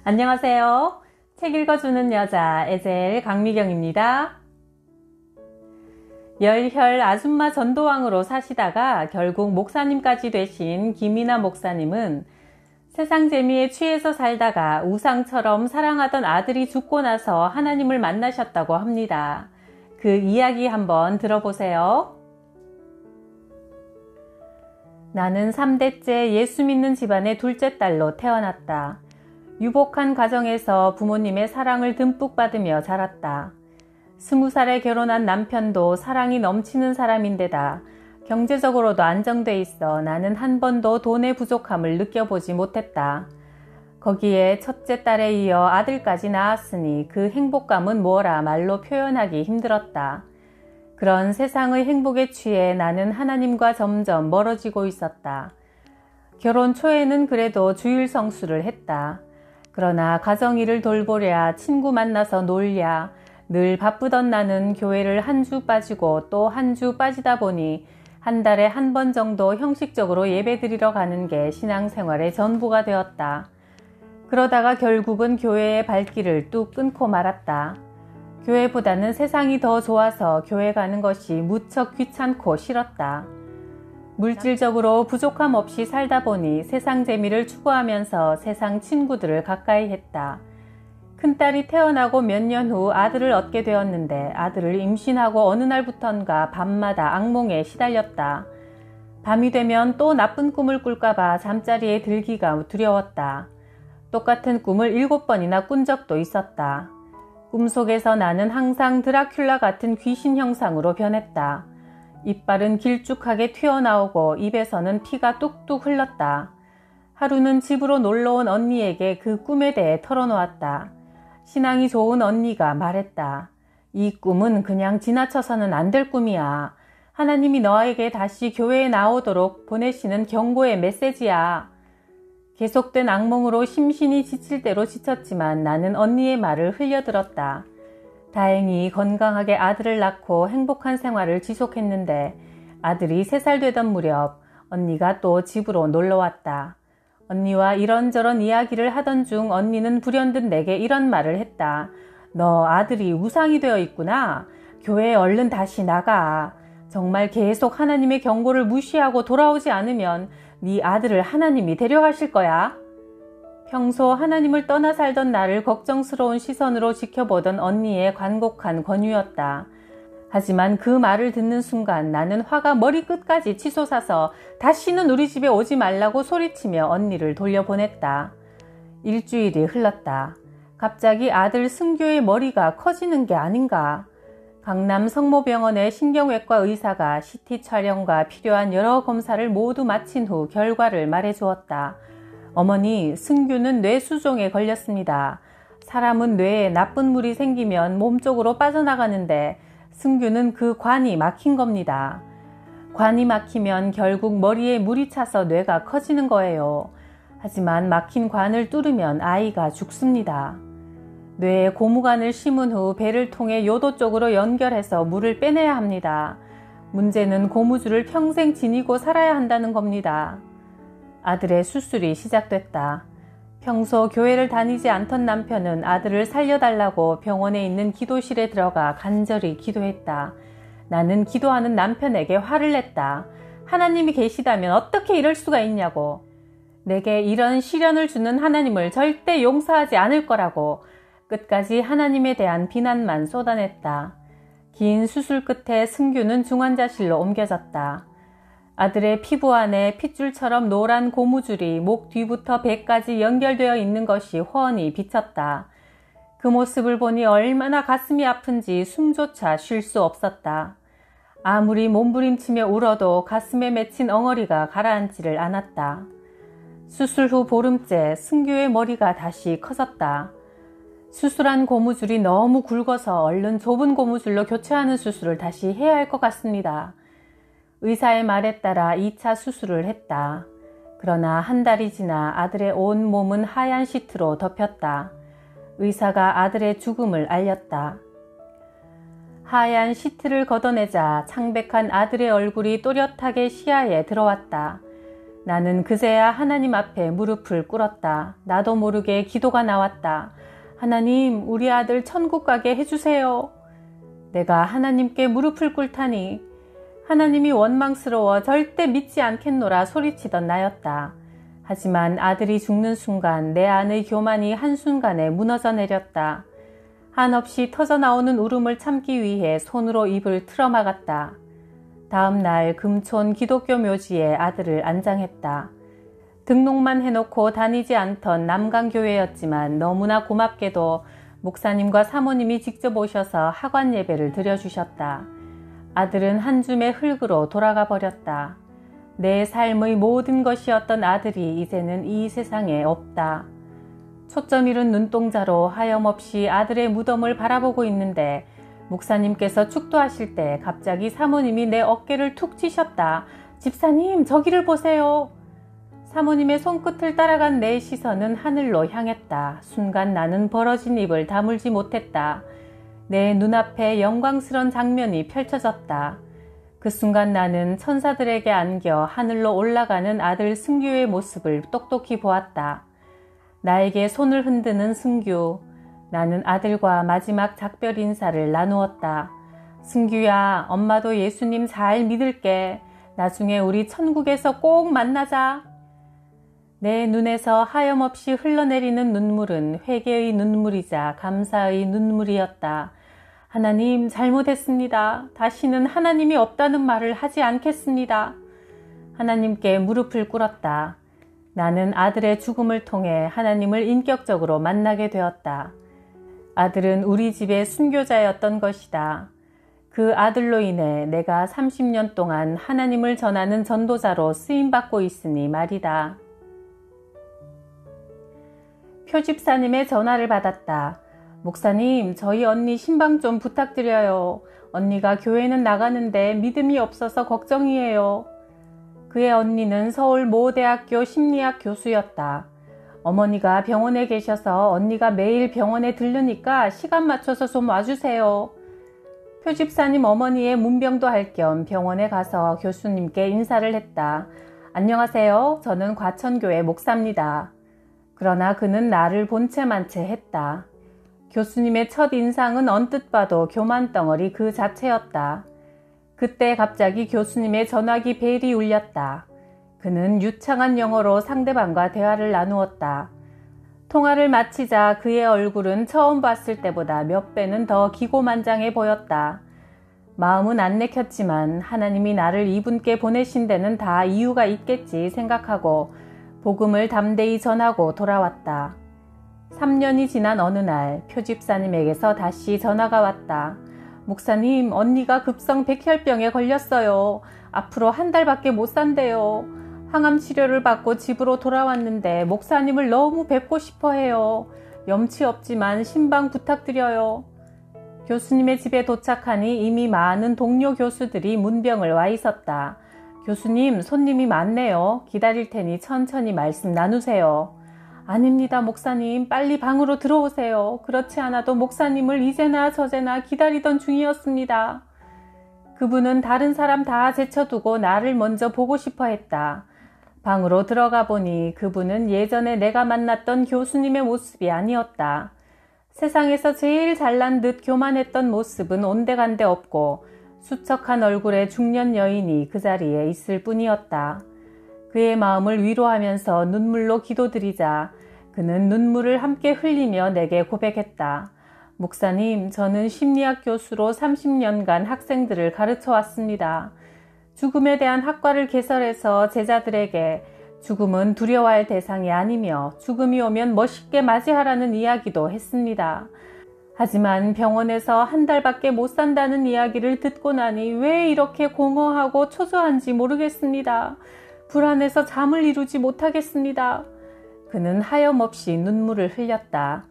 안녕하세요. 책 읽어주는 여자 에젤 강미경입니다. 열혈 아줌마 전도왕으로 사시다가 결국 목사님까지 되신 김이나 목사님은 세상 재미에 취해서 살다가 우상처럼 사랑하던 아들이 죽고 나서 하나님을 만나셨다고 합니다. 그 이야기 한번 들어보세요. 나는 3대째 예수 믿는 집안의 둘째 딸로 태어났다. 유복한 가정에서 부모님의 사랑을 듬뿍 받으며 자랐다. 20살에 결혼한 남편도 사랑이 넘치는 사람인데다 경제적으로도 안정돼 있어 나는 한 번도 돈의 부족함을 느껴보지 못했다. 거기에 첫째 딸에 이어 아들까지 낳았으니 그 행복감은 뭐라 말로 표현하기 힘들었다. 그런 세상의 행복에 취해 나는 하나님과 점점 멀어지고 있었다. 결혼 초에는 그래도 주일 성수를 했다. 그러나 가정일을 돌보랴 친구 만나서 놀랴 늘 바쁘던 나는 교회를 한 주 빠지고 또 한 주 빠지다 보니 한 달에 한 번 정도 형식적으로 예배드리러 가는 게 신앙생활의 전부가 되었다. 그러다가 결국은 교회의 발길을 뚝 끊고 말았다. 교회보다는 세상이 더 좋아서 교회 가는 것이 무척 귀찮고 싫었다. 물질적으로 부족함 없이 살다 보니 세상 재미를 추구하면서 세상 친구들을 가까이 했다. 큰딸이 태어나고 몇 년 후 아들을 얻게 되었는데 아들을 임신하고 어느 날부턴가 밤마다 악몽에 시달렸다. 밤이 되면 또 나쁜 꿈을 꿀까봐 잠자리에 들기가 두려웠다. 똑같은 꿈을 7번이나 꾼 적도 있었다. 꿈속에서 나는 항상 드라큘라 같은 귀신 형상으로 변했다. 이빨은 길쭉하게 튀어나오고 입에서는 피가 뚝뚝 흘렀다. 하루는 집으로 놀러온 언니에게 그 꿈에 대해 털어놓았다. 신앙이 좋은 언니가 말했다. 이 꿈은 그냥 지나쳐서는 안 될 꿈이야. 하나님이 너에게 다시 교회에 나오도록 보내시는 경고의 메시지야. 계속된 악몽으로 심신이 지칠 대로 지쳤지만 나는 언니의 말을 흘려들었다. 다행히 건강하게 아들을 낳고 행복한 생활을 지속했는데 아들이 3살 되던 무렵 언니가 또 집으로 놀러왔다. 언니와 이런저런 이야기를 하던 중 언니는 불현듯 내게 이런 말을 했다. 너 아들이 우상이 되어 있구나. 교회에 얼른 다시 나가. 정말 계속 하나님의 경고를 무시하고 돌아오지 않으면 네 아들을 하나님이 데려가실 거야. 평소 하나님을 떠나 살던 나를 걱정스러운 시선으로 지켜보던 언니의 간곡한 권유였다. 하지만 그 말을 듣는 순간 나는 화가 머리끝까지 치솟아서 다시는 우리 집에 오지 말라고 소리치며 언니를 돌려보냈다. 일주일이 흘렀다. 갑자기 아들 승규의 머리가 커지는 게 아닌가. 강남 성모병원의 신경외과 의사가 CT 촬영과 필요한 여러 검사를 모두 마친 후 결과를 말해주었다. 어머니, 승규는 뇌수종에 걸렸습니다. 사람은 뇌에 나쁜 물이 생기면 몸쪽으로 빠져나가는데 승규는 그 관이 막힌 겁니다. 관이 막히면 결국 머리에 물이 차서 뇌가 커지는 거예요. 하지만 막힌 관을 뚫으면 아이가 죽습니다. 뇌에 고무관을 심은 후 배를 통해 요도 쪽으로 연결해서 물을 빼내야 합니다. 문제는 고무줄을 평생 지니고 살아야 한다는 겁니다. 아들의 수술이 시작됐다. 평소 교회를 다니지 않던 남편은 아들을 살려달라고 병원에 있는 기도실에 들어가 간절히 기도했다. 나는 기도하는 남편에게 화를 냈다. 하나님이 계시다면 어떻게 이럴 수가 있냐고. 내게 이런 시련을 주는 하나님을 절대 용서하지 않을 거라고. 끝까지 하나님에 대한 비난만 쏟아냈다. 긴 수술 끝에 승규는 중환자실로 옮겨졌다. 아들의 피부 안에 핏줄처럼 노란 고무줄이 목 뒤부터 배까지 연결되어 있는 것이 훤히 비쳤다. 그 모습을 보니 얼마나 가슴이 아픈지 숨조차 쉴 수 없었다. 아무리 몸부림치며 울어도 가슴에 맺힌 엉어리가 가라앉지를 않았다. 수술 후 보름째 승규의 머리가 다시 커졌다. 수술한 고무줄이 너무 굵어서 얼른 좁은 고무줄로 교체하는 수술을 다시 해야 할 것 같습니다. 의사의 말에 따라 2차 수술을 했다. 그러나 한 달이 지나 아들의 온 몸은 하얀 시트로 덮였다. 의사가 아들의 죽음을 알렸다. 하얀 시트를 걷어내자 창백한 아들의 얼굴이 또렷하게 시야에 들어왔다. 나는 그제야 하나님 앞에 무릎을 꿇었다. 나도 모르게 기도가 나왔다. 하나님, 우리 아들 천국 가게 해주세요. 내가 하나님께 무릎을 꿇다니 하나님이 원망스러워 절대 믿지 않겠노라 소리치던 나였다. 하지만 아들이 죽는 순간 내 안의 교만이 한순간에 무너져 내렸다. 한없이 터져나오는 울음을 참기 위해 손으로 입을 틀어막았다. 다음 날 금촌 기독교 묘지에 아들을 안장했다. 등록만 해놓고 다니지 않던 남강교회였지만 너무나 고맙게도 목사님과 사모님이 직접 오셔서 학원 예배를 드려주셨다. 아들은 한 줌의 흙으로 돌아가 버렸다. 내 삶의 모든 것이었던 아들이 이제는 이 세상에 없다. 초점 잃은 눈동자로 하염없이 아들의 무덤을 바라보고 있는데 목사님께서 축도하실 때 갑자기 사모님이 내 어깨를 툭 치셨다. 집사님, 저기를 보세요. 사모님의 손끝을 따라간 내 시선은 하늘로 향했다. 순간 나는 벌어진 입을 다물지 못했다. 내 눈앞에 영광스러운 장면이 펼쳐졌다. 그 순간 나는 천사들에게 안겨 하늘로 올라가는 아들 승규의 모습을 똑똑히 보았다. 나에게 손을 흔드는 승규. 나는 아들과 마지막 작별 인사를 나누었다. 승규야, 엄마도 예수님 잘 믿을게. 나중에 우리 천국에서 꼭 만나자. 내 눈에서 하염없이 흘러내리는 눈물은 회개의 눈물이자 감사의 눈물이었다. 하나님, 잘못했습니다. 다시는 하나님이 없다는 말을 하지 않겠습니다. 하나님께 무릎을 꿇었다. 나는 아들의 죽음을 통해 하나님을 인격적으로 만나게 되었다. 아들은 우리 집의 순교자였던 것이다. 그 아들로 인해 내가 30년 동안 하나님을 전하는 전도자로 쓰임받고 있으니 말이다. 표집사님의 전화를 받았다. 목사님, 저희 언니 신방 좀 부탁드려요. 언니가 교회는 나가는데 믿음이 없어서 걱정이에요. 그의 언니는 서울 모 대학교 심리학 교수였다. 어머니가 병원에 계셔서 언니가 매일 병원에 들르니까 시간 맞춰서 좀 와주세요. 표집사님 어머니의 문병도 할 겸 병원에 가서 교수님께 인사를 했다. 안녕하세요. 저는 과천교회 목사입니다. 그러나 그는 나를 본 채 만 채 했다. 교수님의 첫 인상은 언뜻 봐도 교만 덩어리 그 자체였다. 그때 갑자기 교수님의 전화기 벨이 울렸다. 그는 유창한 영어로 상대방과 대화를 나누었다. 통화를 마치자 그의 얼굴은 처음 봤을 때보다 몇 배는 더 기고만장해 보였다. 마음은 안 내켰지만 하나님이 나를 이분께 보내신 데는 다 이유가 있겠지 생각하고 복음을 담대히 전하고 돌아왔다. 3년이 지난 어느 날 표집사님에게서 다시 전화가 왔다. 목사님, 언니가 급성 백혈병에 걸렸어요. 앞으로 한 달밖에 못 산대요. 항암 치료를 받고 집으로 돌아왔는데 목사님을 너무 뵙고 싶어 해요. 염치 없지만 신방 부탁드려요. 교수님의 집에 도착하니 이미 많은 동료 교수들이 문병을 와 있었다. 교수님, 손님이 많네요. 기다릴 테니 천천히 말씀 나누세요. 아닙니다, 목사님. 빨리 방으로 들어오세요. 그렇지 않아도 목사님을 이제나 저제나 기다리던 중이었습니다. 그분은 다른 사람 다 제쳐두고 나를 먼저 보고 싶어 했다. 방으로 들어가 보니 그분은 예전에 내가 만났던 교수님의 모습이 아니었다. 세상에서 제일 잘난 듯 교만했던 모습은 온데간데 없고 수척한 얼굴의 중년 여인이 그 자리에 있을 뿐이었다. 그의 마음을 위로하면서 눈물로 기도드리자 그는 눈물을 함께 흘리며 내게 고백했다. 목사님, 저는 심리학 교수로 30년간 학생들을 가르쳐 왔습니다. 죽음에 대한 학과를 개설해서 제자들에게 죽음은 두려워할 대상이 아니며 죽음이 오면 멋있게 맞이하라는 이야기도 했습니다. 하지만 병원에서 한 달밖에 못 산다는 이야기를 듣고 나니 왜 이렇게 공허하고 초조한지 모르겠습니다. 불안해서 잠을 이루지 못하겠습니다. 그는 하염없이 눈물을 흘렸다.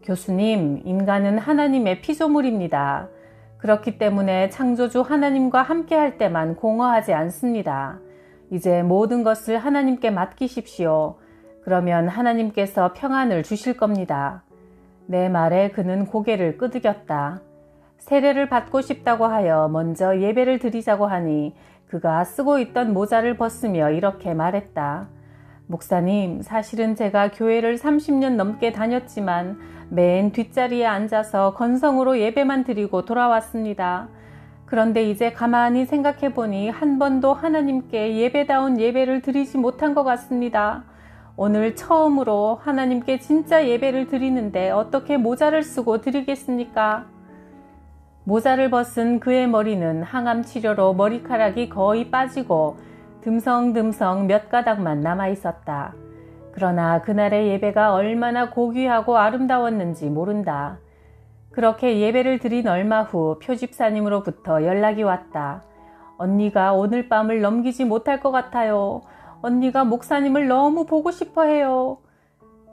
교수님, 인간은 하나님의 피조물입니다. 그렇기 때문에 창조주 하나님과 함께 할 때만 공허하지 않습니다. 이제 모든 것을 하나님께 맡기십시오. 그러면 하나님께서 평안을 주실 겁니다. 내 말에 그는 고개를 끄덕였다. 세례를 받고 싶다고 하여 먼저 예배를 드리자고 하니 그가 쓰고 있던 모자를 벗으며 이렇게 말했다. 목사님, 사실은 제가 교회를 30년 넘게 다녔지만 맨 뒷자리에 앉아서 건성으로 예배만 드리고 돌아왔습니다. 그런데 이제 가만히 생각해 보니 한 번도 하나님께 예배다운 예배를 드리지 못한 것 같습니다. 오늘 처음으로 하나님께 진짜 예배를 드리는데 어떻게 모자를 쓰고 드리겠습니까? 모자를 벗은 그의 머리는 항암 치료로 머리카락이 거의 빠지고 듬성듬성 몇 가닥만 남아 있었다. 그러나 그날의 예배가 얼마나 고귀하고 아름다웠는지 모른다. 그렇게 예배를 드린 얼마 후 표집사님으로부터 연락이 왔다. 언니가 오늘 밤을 넘기지 못할 것 같아요. 언니가 목사님을 너무 보고 싶어 해요.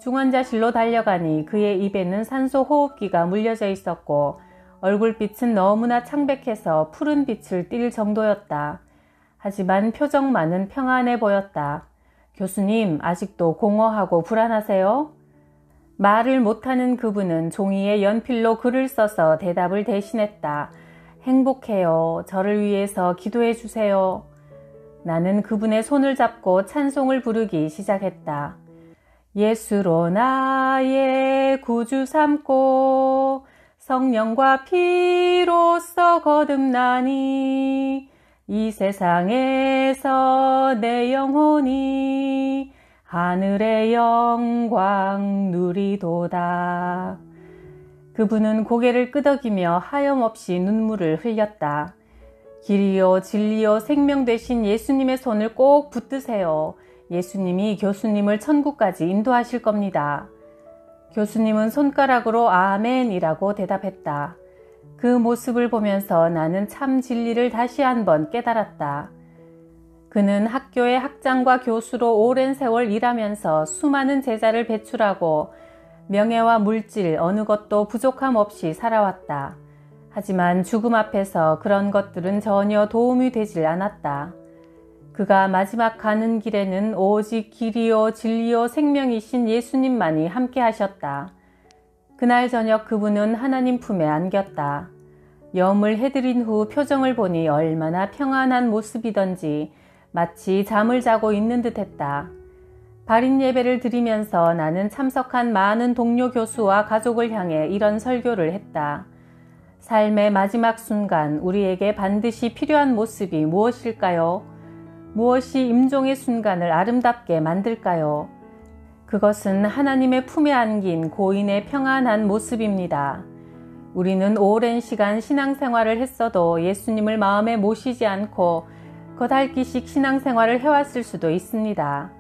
중환자실로 달려가니 그의 입에는 산소 호흡기가 물려져 있었고 얼굴빛은 너무나 창백해서 푸른 빛을 띌 정도였다. 하지만 표정만은 평안해 보였다. 교수님, 아직도 공허하고 불안하세요? 말을 못하는 그분은 종이에 연필로 글을 써서 대답을 대신했다. 행복해요. 저를 위해서 기도해 주세요. 나는 그분의 손을 잡고 찬송을 부르기 시작했다. 예수로 나의 구주 삼고 성령과 피로써 거듭나니 이 세상에서 내 영혼이 하늘의 영광 누리도다. 그분은 고개를 끄덕이며 하염없이 눈물을 흘렸다. 길이요 진리요 생명 되신 예수님의 손을 꼭 붙드세요. 예수님이 교수님을 천국까지 인도하실 겁니다. 교수님은 손가락으로 아멘이라고 대답했다. 그 모습을 보면서 나는 참 진리를 다시 한번 깨달았다. 그는 학교의 학장과 교수로 오랜 세월 일하면서 수많은 제자를 배출하고 명예와 물질 어느 것도 부족함 없이 살아왔다. 하지만 죽음 앞에서 그런 것들은 전혀 도움이 되질 않았다. 그가 마지막 가는 길에는 오직 길이요 진리요 생명이신 예수님만이 함께 하셨다. 그날 저녁 그분은 하나님 품에 안겼다. 염을 해드린 후 표정을 보니 얼마나 평안한 모습이던지 마치 잠을 자고 있는 듯 했다. 발인 예배를 드리면서 나는 참석한 많은 동료 교수와 가족을 향해 이런 설교를 했다. 삶의 마지막 순간 우리에게 반드시 필요한 모습이 무엇일까요? 무엇이 임종의 순간을 아름답게 만들까요? 그것은 하나님의 품에 안긴 고인의 평안한 모습입니다. 우리는 오랜 시간 신앙생활을 했어도 예수님을 마음에 모시지 않고 겉핥기식 신앙생활을 해왔을 수도 있습니다.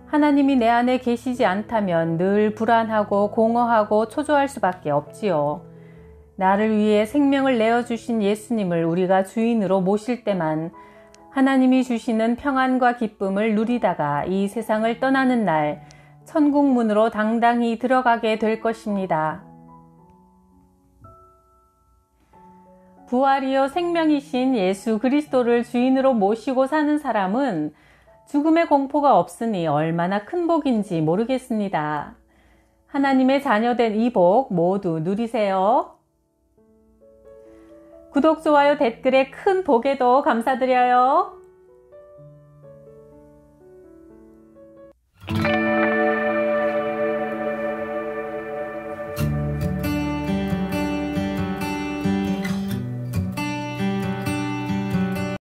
하나님이 내 안에 계시지 않다면 늘 불안하고 공허하고 초조할 수밖에 없지요. 나를 위해 생명을 내어주신 예수님을 우리가 주인으로 모실 때만 하나님이 주시는 평안과 기쁨을 누리다가 이 세상을 떠나는 날 천국 문으로 당당히 들어가게 될 것입니다. 부활이요 생명이신 예수 그리스도를 주인으로 모시고 사는 사람은 죽음의 공포가 없으니 얼마나 큰 복인지 모르겠습니다. 하나님의 자녀된 이 복 모두 누리세요. 구독, 좋아요, 댓글에 큰 복에도 감사드려요.